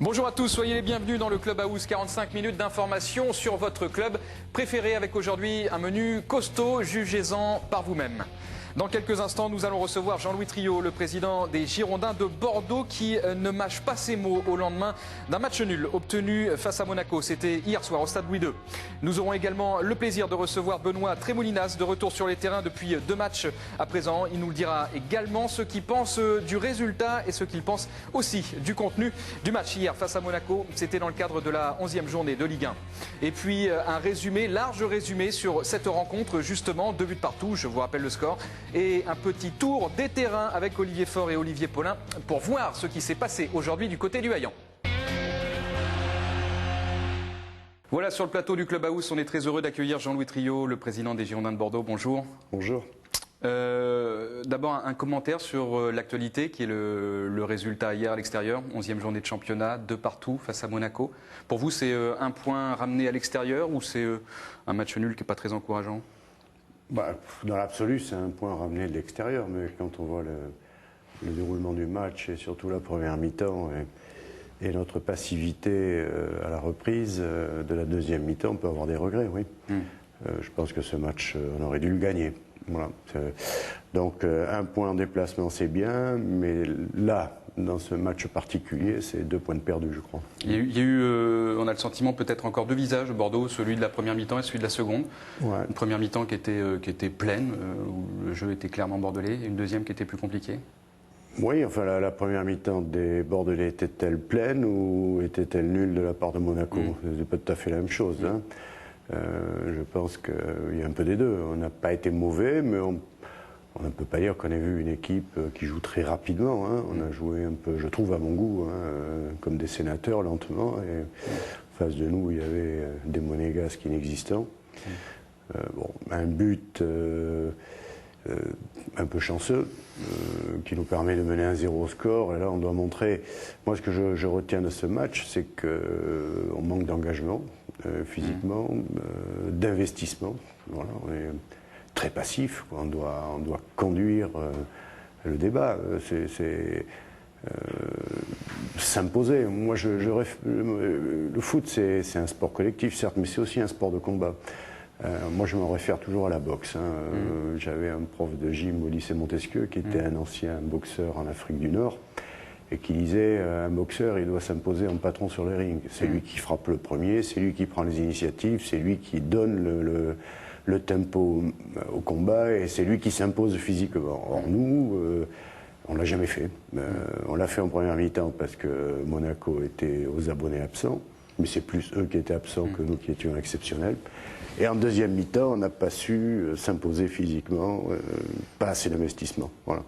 Bonjour à tous, soyez les bienvenus dans le Club House, 45 minutes d'information sur votre club préféré avec aujourd'hui un menu costaud, jugez-en par vous-même. Dans quelques instants, nous allons recevoir Jean-Louis Triot, le président des Girondins de Bordeaux, qui ne mâche pas ses mots au lendemain d'un match nul obtenu face à Monaco. C'était hier soir au Stade Louis II. Nous aurons également le plaisir de recevoir Benoît Trémoulinas, de retour sur les terrains depuis 2 matchs à présent. Il nous le dira également ce qu'il pense du résultat et ce qu'il pense aussi du contenu du match hier face à Monaco. C'était dans le cadre de la 11e journée de Ligue 1. Et puis un résumé, large résumé sur cette rencontre, justement, 2 buts partout, je vous rappelle le score. Et un petit tour des terrains avec Olivier Faure et Olivier Paulin pour voir ce qui s'est passé aujourd'hui du côté du Haillan. Voilà, sur le plateau du Club House, on est très heureux d'accueillir Jean-Louis Triot, le président des Girondins de Bordeaux. Bonjour. Bonjour. D'abord un commentaire sur l'actualité qui est le résultat hier à l'extérieur, 11e journée de championnat, 2 partout face à Monaco. Pour vous, c'est un point ramené à l'extérieur ou c'est un match nul qui n'est pas très encourageant ? Dans l'absolu, c'est un point ramené de l'extérieur, mais quand on voit le déroulement du match et surtout la première mi-temps et notre passivité à la reprise de la deuxième mi-temps, on peut avoir des regrets, oui. Je pense que ce match, on aurait dû le gagner. Voilà. Donc un point en déplacement, c'est bien, mais là, dans ce match particulier, c'est 2 points de perdu, je crois. Il y a eu on a le sentiment peut-être encore 2 visages au Bordeaux, celui de la première mi-temps et celui de la seconde. Ouais. Une première mi-temps qui était pleine, où le jeu était clairement bordelais, et une deuxième qui était plus compliquée. Oui, enfin la première mi-temps des Bordelais était-elle pleine ou était-elle nulle de la part de Monaco? C'est pas tout à fait la même chose. Hein. Je pense qu'il y a un peu des deux. On n'a pas été mauvais, mais on ne peut pas dire qu'on ait vu une équipe qui joue très rapidement. Hein. On a joué un peu, je trouve à mon goût, comme des sénateurs lentement. Et en face de nous, il y avait des monégasques inexistants. Un but un peu chanceux qui nous permet de mener un 0 au score. Et là, on doit montrer. Moi, ce que je retiens de ce match, c'est qu'on manque d'engagement physiquement, d'investissement. Voilà, on est très passif. On doit conduire le débat. C'est s'imposer. Moi, le foot, c'est un sport collectif, certes, mais c'est aussi un sport de combat. Moi, je me réfère toujours à la boxe. J'avais un prof de gym au lycée Montesquieu qui était un ancien boxeur en Afrique du Nord et qui disait un boxeur, il doit s'imposer en patron sur le ring. C'est lui qui frappe le premier, c'est lui qui prend les initiatives, c'est lui qui donne le tempo au combat et c'est lui qui s'impose physiquement. Or, nous, on ne l'a jamais fait. On l'a fait en première mi-temps parce que Monaco était aux abonnés absents, mais c'est plus eux qui étaient absents que nous qui étions exceptionnels. Et en deuxième mi-temps, on n'a pas su s'imposer physiquement, pas assez d'investissement. Voilà.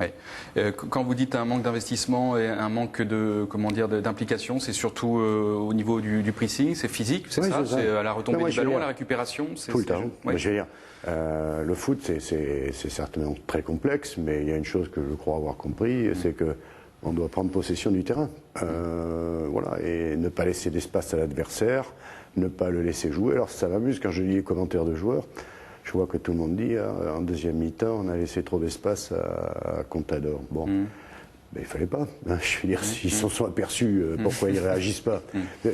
Ouais. Quand vous dites un manque d'investissement et un manque d'implication, c'est surtout au niveau du pressing, c'est physique, c'est ça, c'est à la retombée du ballon, à la récupération. Tout le temps. Ouais. Je veux dire, le foot, c'est certainement très complexe, mais il y a une chose que je crois avoir compris, c'est que on doit prendre possession du terrain, voilà, et ne pas laisser d'espace à l'adversaire, ne pas le laisser jouer. Alors ça m'amuse quand je lis les commentaires de joueurs, je vois que tout le monde dit en deuxième mi-temps on a laissé trop d'espace à Contador. Bon, mais il fallait pas. Hein, je veux dire, s'ils s'en sont aperçus, pourquoi ils réagissent pas?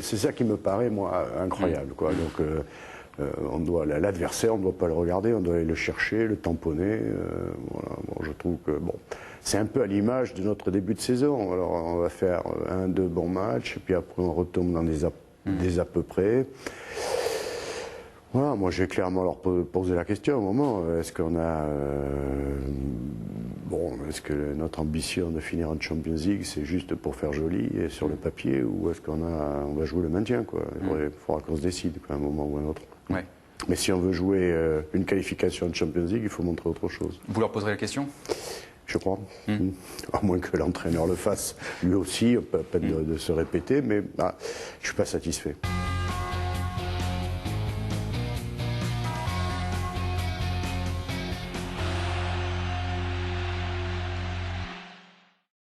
C'est ça qui me paraît moi incroyable, quoi. Donc on doit l'adversaire, on ne doit pas le regarder, on doit aller le chercher, le tamponner. Voilà. Bon, je trouve que c'est un peu à l'image de notre début de saison. Alors on va faire 1-2 bons matchs, et puis après on retombe dans des à peu près. Voilà, moi je vais clairement leur poser la question au moment. Est-ce qu'on a est-ce que notre ambition de finir en Champions League c'est juste pour faire joli et sur le papier, ou est-ce qu'on va jouer le maintien, quoi? Il faudra qu'on se décide à un moment ou un autre. Ouais. Mais si on veut jouer une qualification en Champions League, il faut montrer autre chose. Vous leur poserez la question? Je crois. À moins que l'entraîneur le fasse lui aussi, pas de se répéter, mais je ne suis pas satisfait.